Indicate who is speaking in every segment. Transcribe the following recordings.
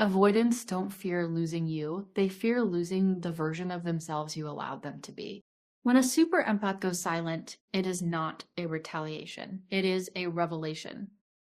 Speaker 1: Avoidants don't fear losing you, they fear losing the version of themselves you allowed them to be. When a super empath goes silent, it is not a retaliation, it is a revelation.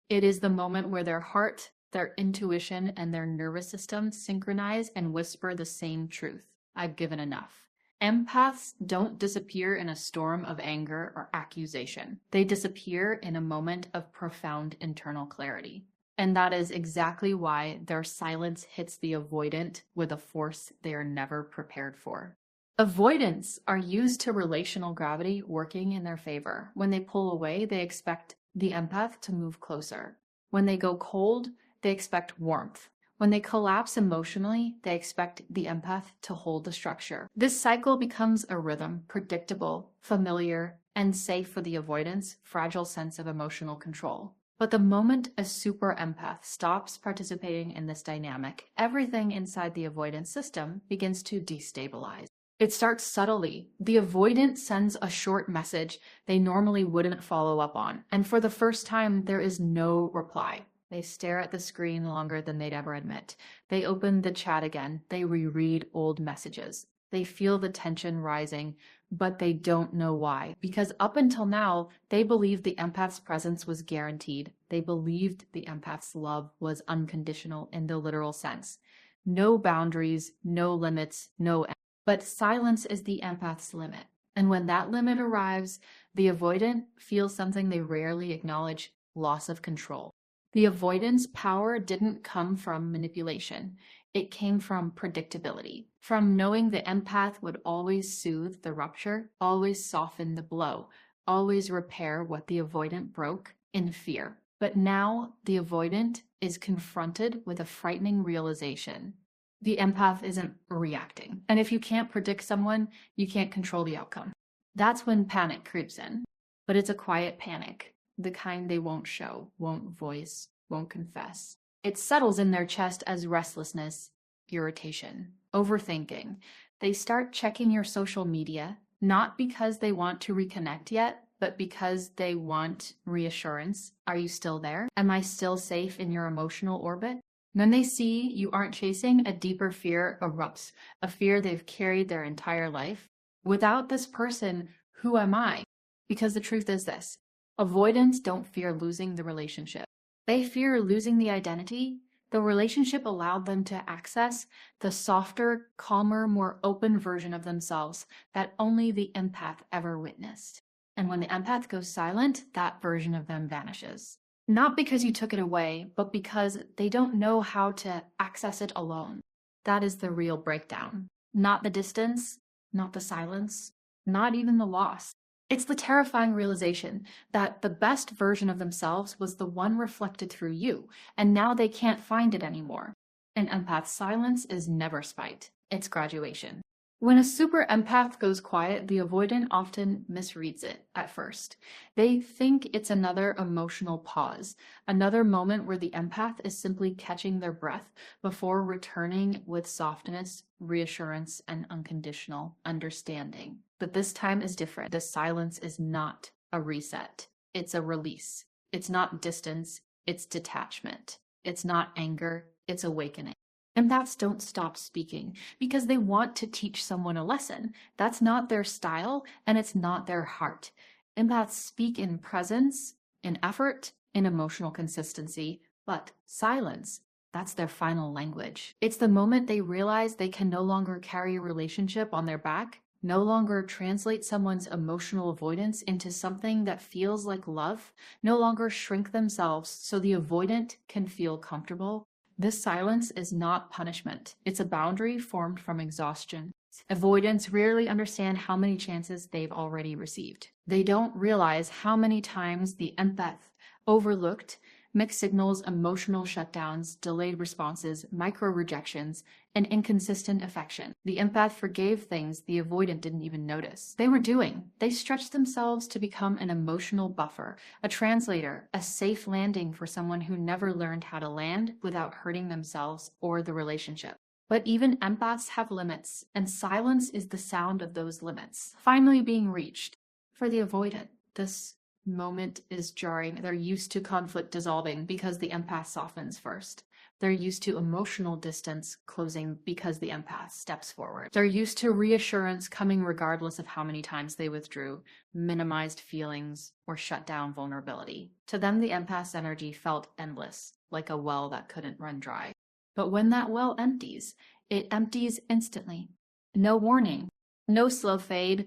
Speaker 1: It is the moment where their heart, their intuition, and their nervous system synchronize and whisper the same truth. I've given enough. Empaths don't disappear in a storm of anger or accusation. They disappear in a moment of profound internal clarity. And that is exactly why their silence hits the avoidant with a force they are never prepared for. Avoidants are used to relational gravity working in their favor. When they pull away, they expect the empath to move closer. When they go cold, they expect warmth. When they collapse emotionally, they expect the empath to hold the structure. This cycle becomes a rhythm, predictable, familiar, and safe for the avoidant's fragile sense of emotional control. But the moment a super empath stops participating in this dynamic, everything inside the avoidance system begins to destabilize. It starts subtly. The avoidant sends a short message they normally wouldn't follow up on, and for the first time, there is no reply. They stare at the screen longer than they'd ever admit. They open the chat again. They reread old messages. They feel the tension rising, but they don't know why. Because up until now, they believed the empath's presence was guaranteed. They believed the empath's love was unconditional in the literal sense. No boundaries, no limits, no end. But silence is the empath's limit. And when that limit arrives, the avoidant feels something they rarely acknowledge: loss of control. The avoidance power didn't come from manipulation. It came from predictability, from knowing the empath would always soothe the rupture, always soften the blow, always repair what the avoidant broke in fear. But now the avoidant is confronted with a frightening realization. The empath isn't reacting. And if you can't predict someone, you can't control the outcome. That's when panic creeps in. But it's a quiet panic, the kind they won't show, won't voice, won't confess. It settles in their chest as restlessness, irritation, overthinking. They start checking your social media, not because they want to reconnect yet, but because they want reassurance. Are you still there? Am I still safe in your emotional orbit? When they see you aren't chasing, a deeper fear erupts, a fear they've carried their entire life. Without this person, who am I? Because the truth is this: avoidants don't fear losing the relationship. They fear losing the identity. The relationship allowed them to access the softer, calmer, more open version of themselves that only the empath ever witnessed. And when the empath goes silent, that version of them vanishes. Not because you took it away, but because they don't know how to access it alone. That is the real breakdown. Not the distance, not the silence, not even the loss. It's the terrifying realization that the best version of themselves was the one reflected through you, and now they can't find it anymore. An empath's silence is never spite, it's graduation. When a super empath goes quiet, the avoidant often misreads it at first. They think it's another emotional pause, another moment where the empath is simply catching their breath before returning with softness, reassurance, and unconditional understanding. But this time is different. The silence is not a reset. It's a release. It's not distance. It's detachment. It's not anger. It's awakening. Empaths don't stop speaking because they want to teach someone a lesson. That's not their style, and it's not their heart. Empaths speak in presence, in effort, in emotional consistency, but silence, that's their final language. It's the moment they realize they can no longer carry a relationship on their back, no longer translate someone's emotional avoidance into something that feels like love, no longer shrink themselves so the avoidant can feel comfortable. This silence is not punishment. It's a boundary formed from exhaustion. Avoidants rarely understand how many chances they've already received. They don't realize how many times the empath overlooked mixed signals, emotional shutdowns, delayed responses, micro-rejections, and inconsistent affection. The empath forgave things the avoidant didn't even notice they were doing. They stretched themselves to become an emotional buffer, a translator, a safe landing for someone who never learned how to land without hurting themselves or the relationship. But even empaths have limits, and silence is the sound of those limits finally being reached. For the avoidant, this moment is jarring. They're used to conflict dissolving because the empath softens first. They're used to emotional distance closing because the empath steps forward. They're used to reassurance coming regardless of how many times they withdrew, minimized feelings, or shut down vulnerability. To them, the empath's energy felt endless, like a well that couldn't run dry. But when that well empties, it empties instantly. No warning, no slow fade.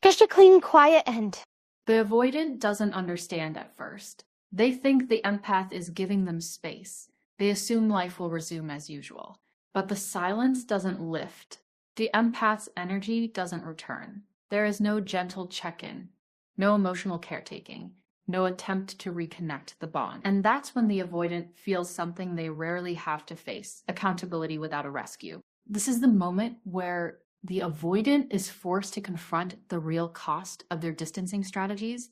Speaker 2: Just a clean, quiet end.
Speaker 1: The avoidant doesn't understand at first. They think the empath is giving them space. They assume life will resume as usual. But the silence doesn't lift. The empath's energy doesn't return. There is no gentle check-in, no emotional caretaking, no attempt to reconnect the bond. And that's when the avoidant feels something they rarely have to face, accountability without a rescue. This is the moment where the avoidant is forced to confront the real cost of their distancing strategies.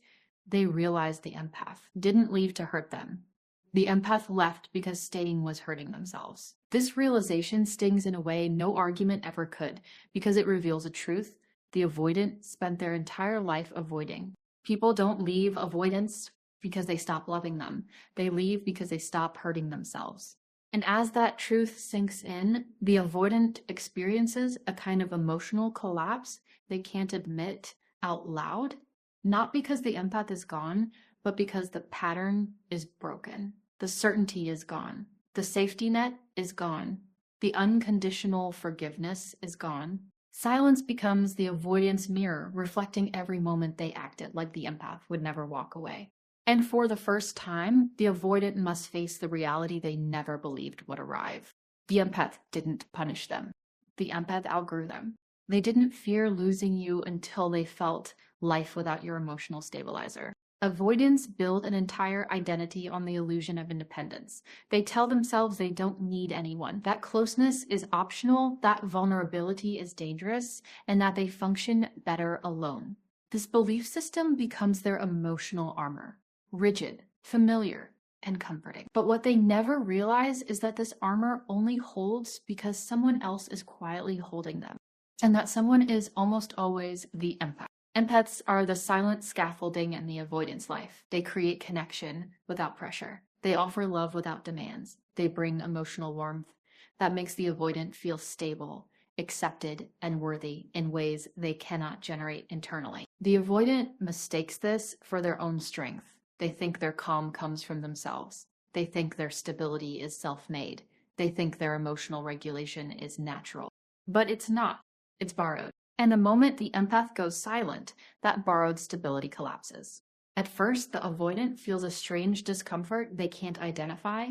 Speaker 1: They realize the empath didn't leave to hurt them. The empath left because staying was hurting themselves. This realization stings in a way no argument ever could, because it reveals a truth the avoidant spent their entire life avoiding. People don't leave avoidance because they stop loving them. They leave because they stop hurting themselves. And as that truth sinks in, the avoidant experiences a kind of emotional collapse they can't admit out loud, not because the empath is gone, but because the pattern is broken. The certainty is gone. The safety net is gone. The unconditional forgiveness is gone. Silence becomes the avoidance mirror, reflecting every moment they acted like the empath would never walk away. And for the first time, the avoidant must face the reality they never believed would arrive. The empath didn't punish them. The empath outgrew them. They didn't fear losing you until they felt life without your emotional stabilizer. Avoidants build an entire identity on the illusion of independence. They tell themselves they don't need anyone, that closeness is optional, that vulnerability is dangerous, and that they function better alone. This belief system becomes their emotional armor, rigid, familiar, and comforting. But what they never realize is that this armor only holds because someone else is quietly holding them, and that someone is almost always the empath. Empaths are the silent scaffolding in the avoidance life. They create connection without pressure. They offer love without demands. They bring emotional warmth that makes the avoidant feel stable, accepted, and worthy in ways they cannot generate internally. The avoidant mistakes this for their own strength. They think their calm comes from themselves. They think their stability is self-made. They think their emotional regulation is natural. But it's not. It's borrowed. And the moment the empath goes silent, that borrowed stability collapses. At first, the avoidant feels a strange discomfort they can't identify,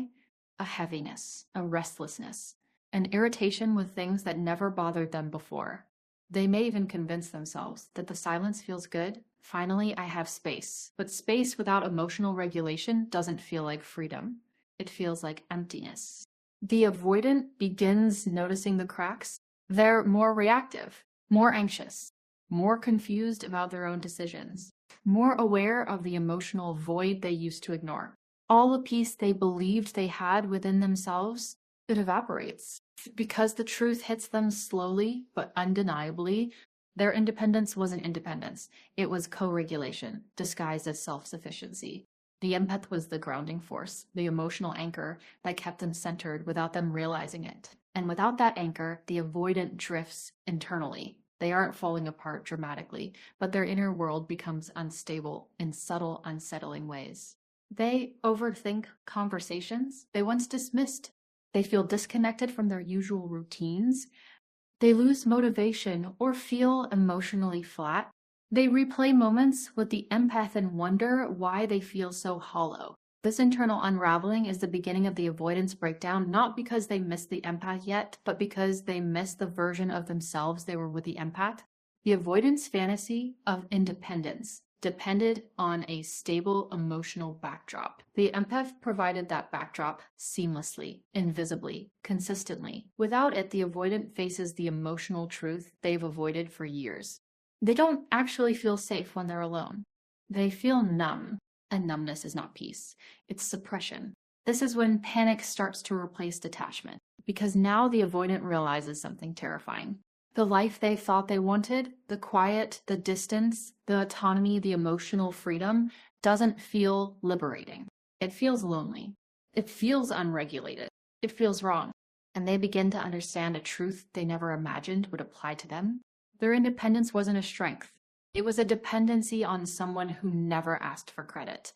Speaker 1: a heaviness, a restlessness, an irritation with things that never bothered them before. They may even convince themselves that the silence feels good. Finally, I have space. But space without emotional regulation doesn't feel like freedom. It feels like emptiness. The avoidant begins noticing the cracks. They're more reactive, more anxious, more confused about their own decisions, more aware of the emotional void they used to ignore. All the peace they believed they had within themselves, it evaporates. Because the truth hits them slowly but undeniably, their independence wasn't independence. It was co-regulation, disguised as self-sufficiency. The empath was the grounding force, the emotional anchor that kept them centered without them realizing it. And without that anchor, the avoidant drifts internally. They aren't falling apart dramatically, but their inner world becomes unstable in subtle, unsettling ways. They overthink conversations they once dismissed. They feel disconnected from their usual routines. They lose motivation or feel emotionally flat. They replay moments with the empath and wonder why they feel so hollow. This internal unraveling is the beginning of the avoidance breakdown, not because they miss the empath yet, but because they miss the version of themselves they were with the empath. The avoidance fantasy of independence depended on a stable emotional backdrop. The empath provided that backdrop seamlessly, invisibly, consistently. Without it, the avoidant faces the emotional truth they've avoided for years. They don't actually feel safe when they're alone. They feel numb. And numbness is not peace. It's suppression. This is when panic starts to replace detachment, because now the avoidant realizes something terrifying. The life they thought they wanted, the quiet, the distance, the autonomy, the emotional freedom, doesn't feel liberating. It feels lonely. It feels unregulated. It feels wrong. And they begin to understand a truth they never imagined would apply to them. Their independence wasn't a strength. It was a dependency on someone who never asked for credit.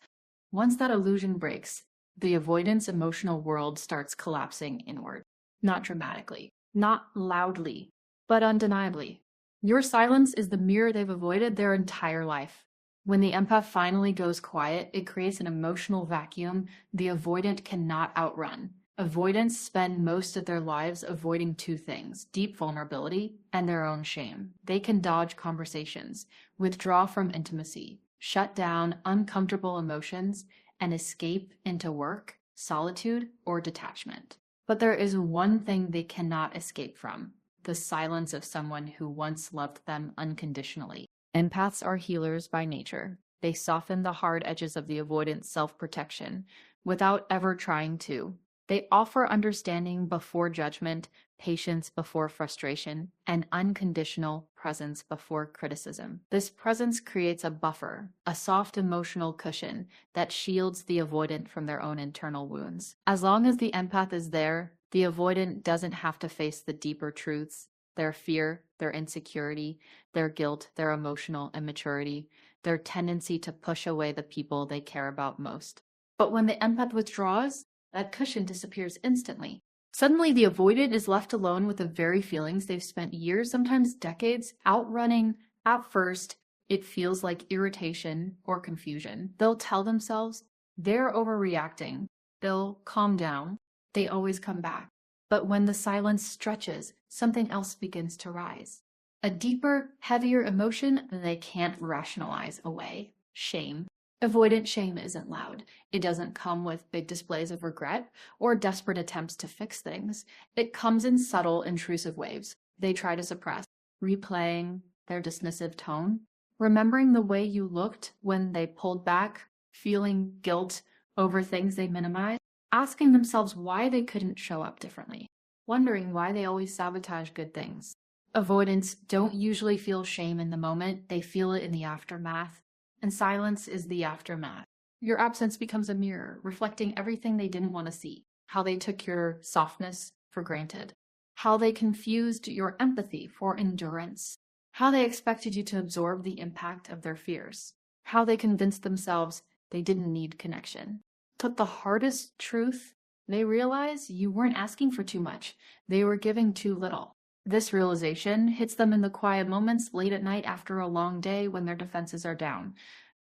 Speaker 1: Once that illusion breaks, the avoidance emotional world starts collapsing inward. Not dramatically, not loudly, but undeniably. Your silence is the mirror they've avoided their entire life. When the empath finally goes quiet, it creates an emotional vacuum the avoidant cannot outrun. Avoidants spend most of their lives avoiding two things: deep vulnerability and their own shame. They can dodge conversations, withdraw from intimacy, shut down uncomfortable emotions, and escape into work, solitude, or detachment. But there is one thing they cannot escape from: the silence of someone who once loved them unconditionally. Empaths are healers by nature. They soften the hard edges of the avoidant self-protection without ever trying to. They offer understanding before judgment, patience before frustration, and unconditional presence before criticism. This presence creates a buffer, a soft emotional cushion that shields the avoidant from their own internal wounds. As long as the empath is there, the avoidant doesn't have to face the deeper truths: their fear, their insecurity, their guilt, their emotional immaturity, their tendency to push away the people they care about most. But when the empath withdraws, that cushion disappears instantly. Suddenly, the avoidant is left alone with the very feelings they've spent years, sometimes decades, outrunning. At first, it feels like irritation or confusion. They'll tell themselves they're overreacting. They'll calm down. They always come back. But when the silence stretches, something else begins to rise. A deeper, heavier emotion that they can't rationalize away: shame. Avoidant shame isn't loud. It doesn't come with big displays of regret or desperate attempts to fix things. It comes in subtle, intrusive waves they try to suppress, replaying their dismissive tone, remembering the way you looked when they pulled back, feeling guilt over things they minimized, asking themselves why they couldn't show up differently, wondering why they always sabotage good things. Avoidants don't usually feel shame in the moment, they feel it in the aftermath. And silence is the aftermath. Your absence becomes a mirror, reflecting everything they didn't want to see: how they took your softness for granted, how they confused your empathy for endurance, how they expected you to absorb the impact of their fears, how they convinced themselves they didn't need connection. But the hardest truth, they realize you weren't asking for too much. They were giving too little. This realization hits them in the quiet moments late at night after a long day when their defenses are down.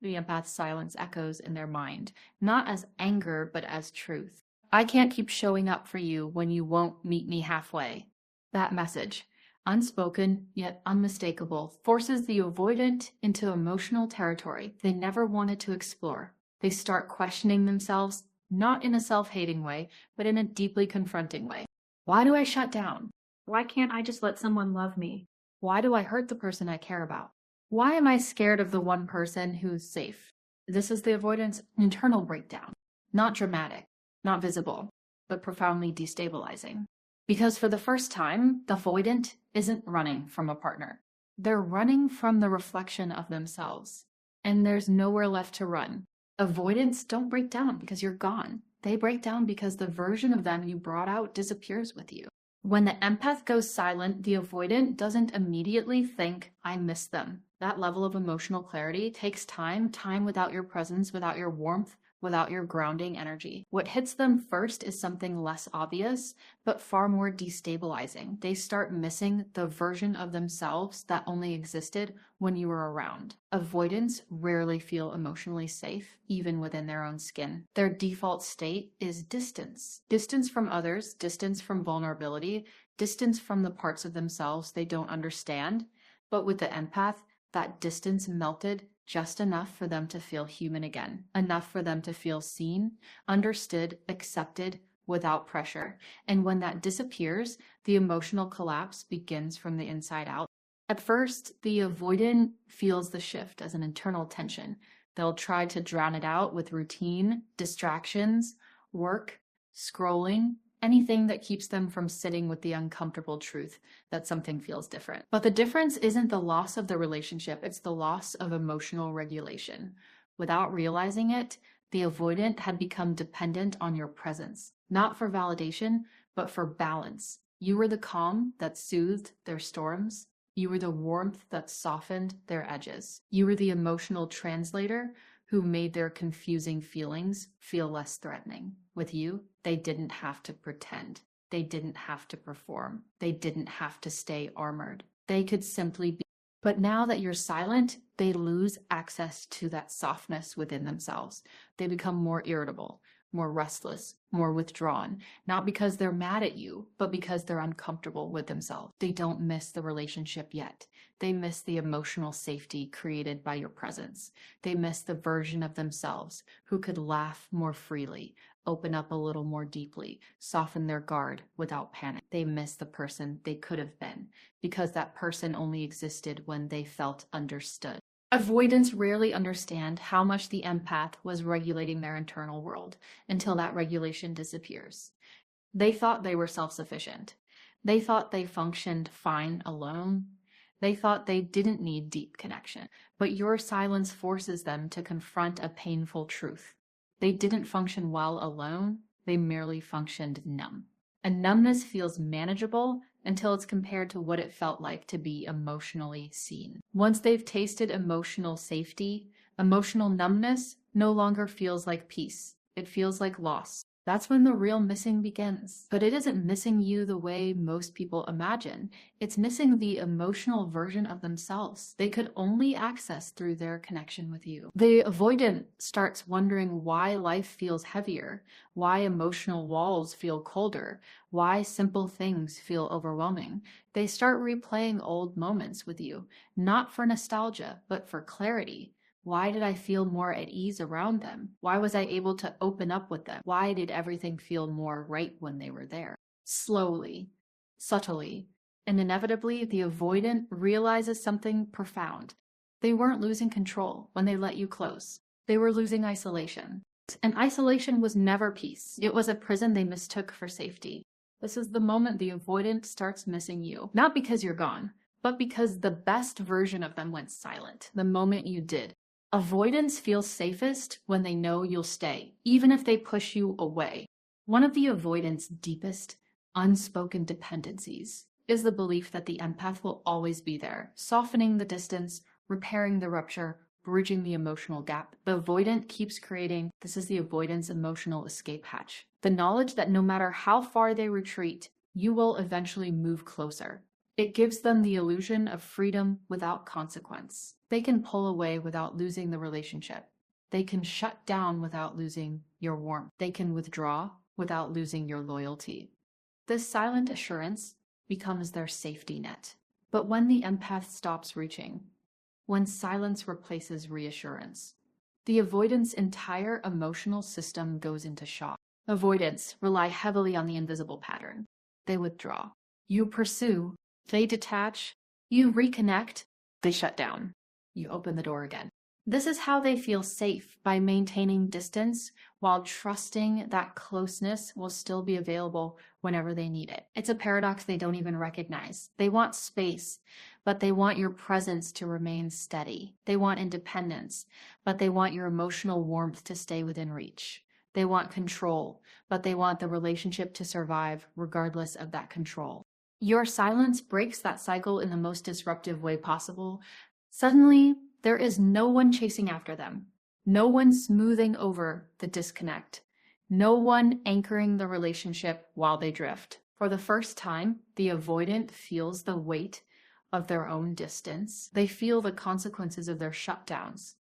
Speaker 1: The empath's silence echoes in their mind, not as anger, but as truth. I can't keep showing up for you when you won't meet me halfway. That message, unspoken yet unmistakable, forces the avoidant into emotional territory they never wanted to explore. They start questioning themselves, not in a self-hating way, but in a deeply confronting way. Why do I shut down? Why can't I just let someone love me? Why do I hurt the person I care about? Why am I scared of the one person who's safe? This is the avoidant's internal breakdown. Not dramatic, not visible, but profoundly destabilizing. Because for the first time, the avoidant isn't running from a partner. They're running from the reflection of themselves. And there's nowhere left to run. Avoidants don't break down because you're gone. They break down because the version of them you brought out disappears with you. When the empath goes silent, the avoidant doesn't immediately think, I miss them. That level of emotional clarity takes time without your presence, without your warmth, without your grounding energy. What hits them first is something less obvious, but far more destabilizing. They start missing the version of themselves that only existed when you were around. Avoidants rarely feel emotionally safe, even within their own skin. Their default state is distance. Distance from others, distance from vulnerability, distance from the parts of themselves they don't understand. But with the empath, that distance melted just enough for them to feel human again, enough for them to feel seen, understood, accepted, without pressure. And when that disappears, the emotional collapse begins from the inside out. At first, the avoidant feels the shift as an internal tension. They'll try to drown it out with routine, distractions, work, scrolling, anything that keeps them from sitting with the uncomfortable truth that something feels different. But the difference isn't the loss of the relationship, it's the loss of emotional regulation. Without realizing it, the avoidant had become dependent on your presence, not for validation, but for balance. You were the calm that soothed their storms. You were the warmth that softened their edges. You were the emotional translator who made their confusing feelings feel less threatening. With you, they didn't have to pretend. They didn't have to perform. They didn't have to stay armored. They could simply be. But now that you're silent, they lose access to that softness within themselves. They become more irritable, more restless, more withdrawn, not because they're mad at you, but because they're uncomfortable with themselves. They don't miss the relationship yet. They miss the emotional safety created by your presence. They miss the version of themselves who could laugh more freely, open up a little more deeply, soften their guard without panic. They miss the person they could have been because that person only existed when they felt understood. Avoidants rarely understand how much the empath was regulating their internal world until that regulation disappears. They thought they were self-sufficient. They thought they functioned fine alone. They thought they didn't need deep connection. But your silence forces them to confront a painful truth. They didn't function well alone. They merely functioned numb. And numbness feels manageable until it's compared to what it felt like to be emotionally seen. Once they've tasted emotional safety, emotional numbness no longer feels like peace. It feels like loss. That's when the real missing begins. But it isn't missing you the way most people imagine. It's missing the emotional version of themselves they could only access through their connection with you. The avoidant starts wondering why life feels heavier, why emotional walls feel colder, why simple things feel overwhelming. They start replaying old moments with you, not for nostalgia, but for clarity. Why did I feel more at ease around them? Why was I able to open up with them? Why did everything feel more right when they were there? Slowly, subtly, and inevitably, the avoidant realizes something profound. They weren't losing control when they let you close. They were losing isolation. And isolation was never peace. It was a prison they mistook for safety. This is the moment the avoidant starts missing you. Not because you're gone, but because the best version of them went silent the moment you did. Avoidance feels safest when they know you'll stay, even if they push you away. One of the avoidant's deepest, unspoken dependencies is the belief that the empath will always be there, softening the distance, repairing the rupture, bridging the emotional gap. The avoidant keeps creating, this is the avoidant's emotional escape hatch. The knowledge that no matter how far they retreat, you will eventually move closer. It gives them the illusion of freedom without consequence. They can pull away without losing the relationship. They can shut down without losing your warmth. They can withdraw without losing your loyalty. This silent assurance becomes their safety net. But when the empath stops reaching, when silence replaces reassurance, the avoidant's entire emotional system goes into shock. Avoidants rely heavily on the invisible pattern. They withdraw. You pursue. They detach. You reconnect. They shut down. You open the door again. This is how they feel safe, by maintaining distance while trusting that closeness will still be available whenever they need it. It's a paradox they don't even recognize. They want space, but they want your presence to remain steady. They want independence, but they want your emotional warmth to stay within reach. They want control, but they want the relationship to survive regardless of that control. Your silence breaks that cycle in the most disruptive way possible. Suddenly, there is no one chasing after them, no one smoothing over the disconnect, no one anchoring the relationship while they drift. For the first time, the avoidant feels the weight of their own distance. They feel the consequences of their shutdowns.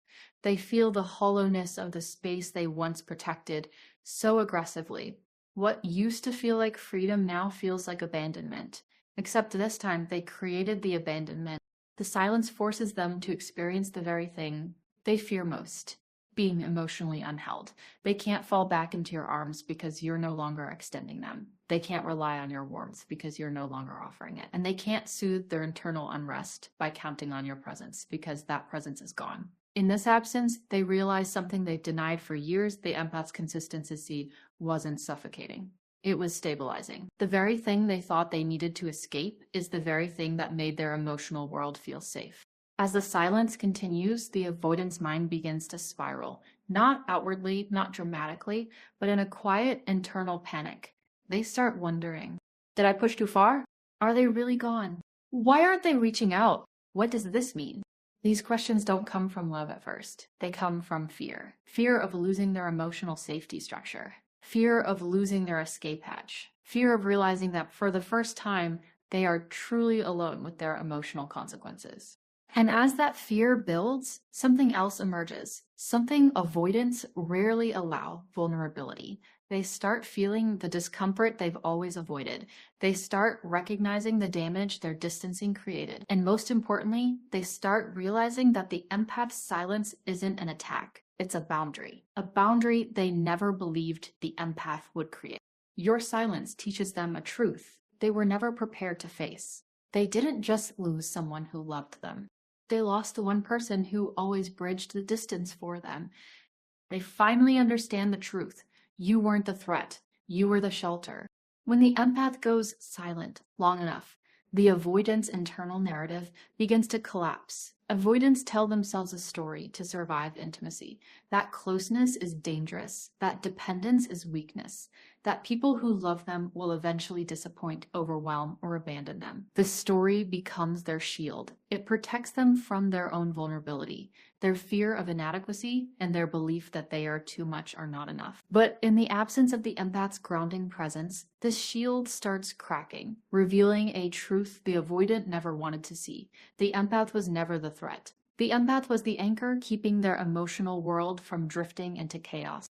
Speaker 1: They feel the hollowness of the space they once protected so aggressively. What used to feel like freedom now feels like abandonment. Except this time, they created the abandonment. The silence forces them to experience the very thing they fear most, being emotionally unheld. They can't fall back into your arms because you're no longer extending them. They can't rely on your warmth because you're no longer offering it. And they can't soothe their internal unrest by counting on your presence because that presence is gone. In this absence, they realize something they've denied for years: the empath's consistency wasn't suffocating. It was stabilizing. The very thing they thought they needed to escape is the very thing that made their emotional world feel safe. As the silence continues, the avoidance mind begins to spiral, not outwardly, not dramatically, but in a quiet internal panic. They start wondering, did I push too far? Are they really gone? Why aren't they reaching out? What does this mean? These questions don't come from love at first. They come from fear. Fear of losing their emotional safety structure. Fear of losing their escape hatch. Fear of realizing that for the first time, they are truly alone with their emotional consequences. And as that fear builds, something else emerges. Something avoidants rarely allow: vulnerability. They start feeling the discomfort they've always avoided. They start recognizing the damage their distancing created. And most importantly, they start realizing that the empath's silence isn't an attack. It's a boundary they never believed the empath would create. Your silence teaches them a truth they were never prepared to face. They didn't just lose someone who loved them. They lost the one person who always bridged the distance for them. They finally understand the truth. You weren't the threat. You were the shelter. When the empath goes silent long enough, the avoidance internal narrative begins to collapse. Avoidants tell themselves a story to survive intimacy. That closeness is dangerous. That dependence is weakness. That people who love them will eventually disappoint, overwhelm, or abandon them. The story becomes their shield. It protects them from their own vulnerability, their fear of inadequacy, and their belief that they are too much or not enough. But in the absence of the empath's grounding presence, this shield starts cracking, revealing a truth the avoidant never wanted to see. The empath was never the threat. The empath was the anchor keeping their emotional world from drifting into chaos.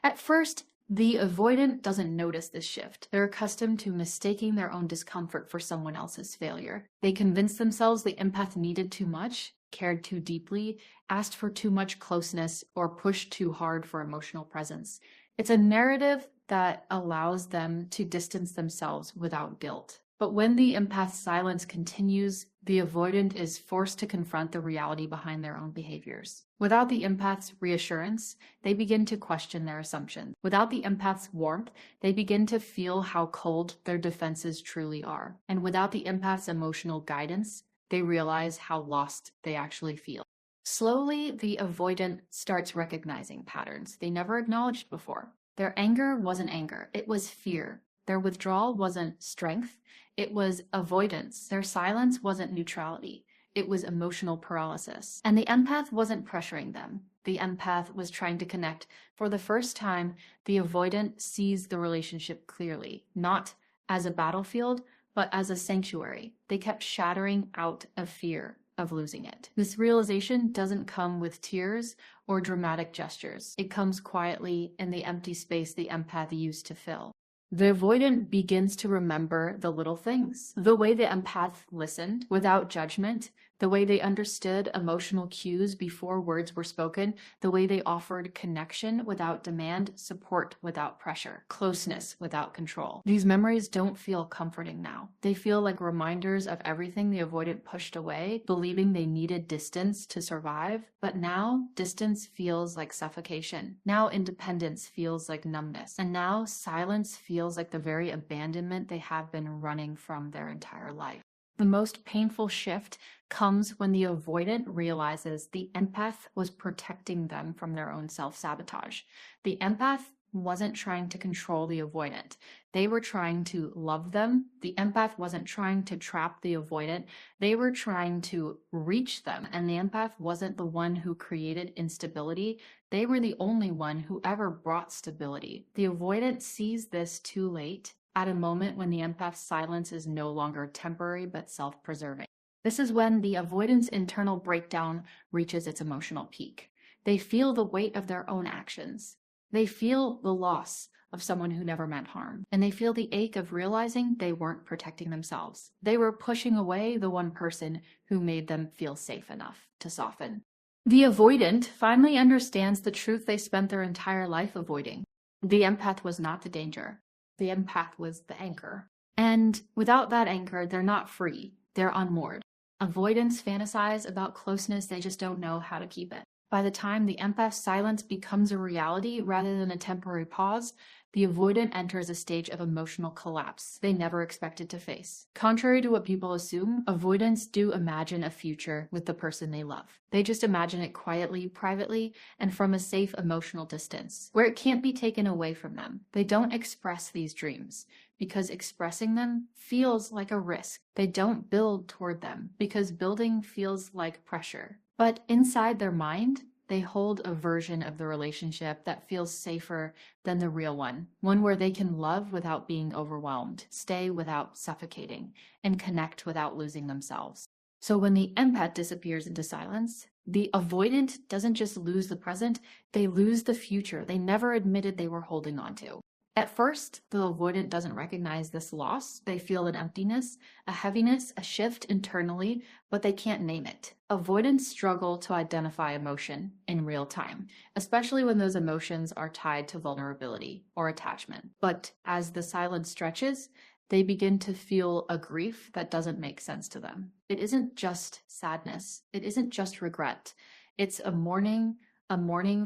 Speaker 1: At first, the avoidant doesn't notice this shift. They're accustomed to mistaking their own discomfort for someone else's failure. They convince themselves the empath needed too much, cared too deeply, asked for too much closeness, or pushed too hard for emotional presence. It's a narrative that allows them to distance themselves without guilt. But when the empath's silence continues, the avoidant is forced to confront the reality behind their own behaviors. Without the empath's reassurance, they begin to question their assumptions. Without the empath's warmth, they begin to feel how cold their defenses truly are. And without the empath's emotional guidance, they realize how lost they actually feel. Slowly, the avoidant starts recognizing patterns they never acknowledged before. Their anger wasn't anger, it was fear. Their withdrawal wasn't strength, it was avoidance. Their silence wasn't neutrality, it was emotional paralysis. And the empath wasn't pressuring them. The empath was trying to connect. For the first time, the avoidant sees the relationship clearly, not as a battlefield, but as a sanctuary. They kept shattering out of fear of losing it. This realization doesn't come with tears or dramatic gestures. It comes quietly in the empty space the empath used to fill. The avoidant begins to remember the little things. The way the empath listened without judgment, the way they understood emotional cues before words were spoken, the way they offered connection without demand, support without pressure, closeness without control. These memories don't feel comforting now. They feel like reminders of everything the avoidant pushed away, believing they needed distance to survive. But now, distance feels like suffocation. Now, independence feels like numbness. And now, silence feels like the very abandonment they have been running from their entire life. The most painful shift comes when the avoidant realizes the empath was protecting them from their own self-sabotage. The empath wasn't trying to control the avoidant. They were trying to love them. The empath wasn't trying to trap the avoidant. They were trying to reach them. And the empath wasn't the one who created instability. They were the only one who ever brought stability. The avoidant sees this too late, at a moment when the empath's silence is no longer temporary but self-preserving. This is when the avoidant's internal breakdown reaches its emotional peak. They feel the weight of their own actions. They feel the loss of someone who never meant harm. And they feel the ache of realizing they weren't protecting themselves. They were pushing away the one person who made them feel safe enough to soften. The avoidant finally understands the truth they spent their entire life avoiding. The empath was not the danger. The empath was the anchor. And without that anchor, they're not free. They're unmoored. Avoidants fantasize about closeness, they just don't know how to keep it. By the time the empath's silence becomes a reality rather than a temporary pause, the avoidant enters a stage of emotional collapse they never expected to face. Contrary to what people assume, avoidants do imagine a future with the person they love. They just imagine it quietly, privately, and from a safe emotional distance, where it can't be taken away from them. They don't express these dreams, because expressing them feels like a risk. They don't build toward them, because building feels like pressure. But inside their mind, they hold a version of the relationship that feels safer than the real one where they can love without being overwhelmed, stay without suffocating, and connect without losing themselves. So when the empath disappears into silence, the avoidant doesn't just lose the present, they lose the future they never admitted they were holding on to. At first, the avoidant doesn't recognize this loss. They feel an emptiness, a heaviness, a shift internally, but they can't name it. Avoidants struggle to identify emotion in real time, especially when those emotions are tied to vulnerability or attachment. But as the silence stretches, they begin to feel a grief that doesn't make sense to them. It isn't just sadness. It isn't just regret. It's a mourning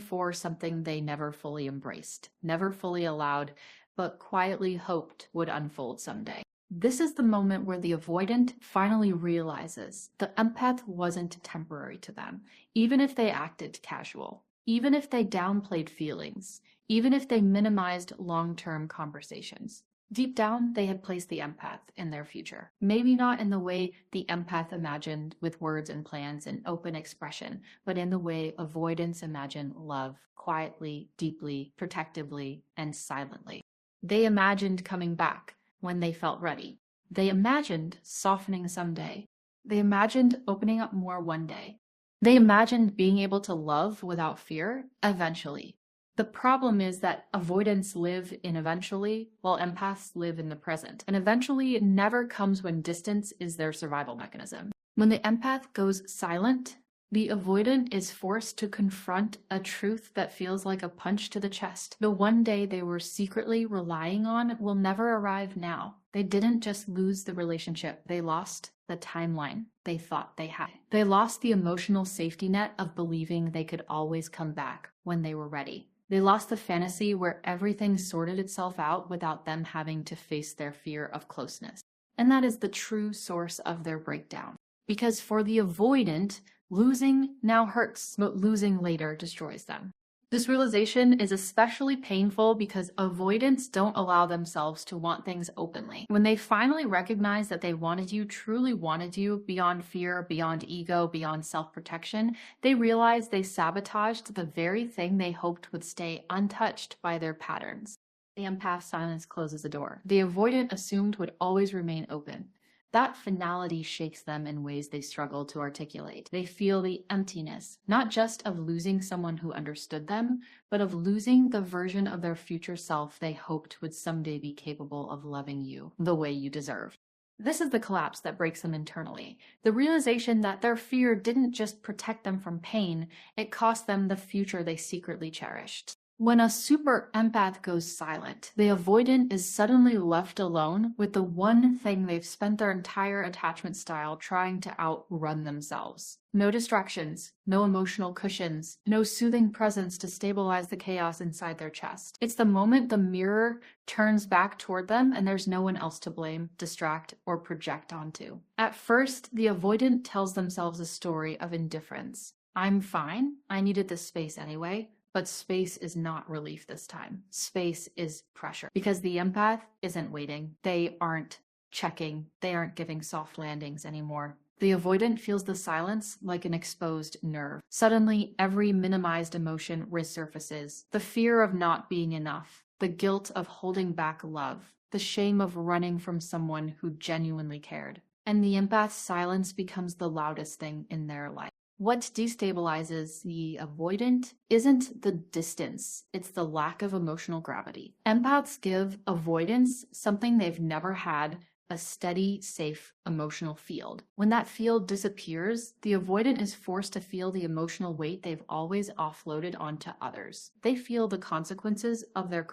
Speaker 1: for something they never fully embraced, never fully allowed, but quietly hoped would unfold someday. This is the moment where the avoidant finally realizes the empath wasn't temporary to them, even if they acted casual, even if they downplayed feelings, even if they minimized long-term conversations. Deep down, they had placed the empath in their future. Maybe not in the way the empath imagined with words and plans and open expression, but in the way avoidants imagine love, quietly, deeply, protectively, and silently. They imagined coming back when they felt ready. They imagined softening someday. They imagined opening up more one day. They imagined being able to love without fear eventually. The problem is that avoidants live in eventually, while empaths live in the present. And eventually never comes when distance is their survival mechanism. When the empath goes silent, the avoidant is forced to confront a truth that feels like a punch to the chest. The one day they were secretly relying on will never arrive now. They didn't just lose the relationship, they lost the timeline they thought they had. They lost the emotional safety net of believing they could always come back when they were ready. They lost the fantasy where everything sorted itself out without them having to face their fear of closeness. And that is the true source of their breakdown. Because for the avoidant, losing now hurts, but losing later destroys them. This realization is especially painful because avoidants don't allow themselves to want things openly. When they finally recognize that they wanted you, truly wanted you, beyond fear, beyond ego, beyond self-protection, they realize they sabotaged the very thing they hoped would stay untouched by their patterns. The empath silence closes the door. The avoidant assumed would always remain open. That finality shakes them in ways they struggle to articulate. They feel the emptiness, not just of losing someone who understood them, but of losing the version of their future self they hoped would someday be capable of loving you the way you deserve. This is the collapse that breaks them internally. The realization that their fear didn't just protect them from pain, it cost them the future they secretly cherished. When a super empath goes silent, the avoidant is suddenly left alone with the one thing they've spent their entire attachment style trying to outrun themselves. No distractions, no emotional cushions, no soothing presence to stabilize the chaos inside their chest. It's the moment the mirror turns back toward them and there's no one else to blame, distract, or project onto. At first, the avoidant tells themselves a story of indifference. I'm fine. I needed this space anyway. But space is not relief this time. Space is pressure. Because the empath isn't waiting. They aren't checking. They aren't giving soft landings anymore. The avoidant feels the silence like an exposed nerve. Suddenly, every minimized emotion resurfaces. The fear of not being enough. The guilt of holding back love. The shame of running from someone who genuinely cared. And the empath's silence becomes the loudest thing in their life. What destabilizes the avoidant isn't the distance, it's the lack of emotional gravity. Empaths give avoidance something they've never had, a steady, safe emotional field. When that field disappears, the avoidant is forced to feel the emotional weight they've always offloaded onto others. They feel the consequences of their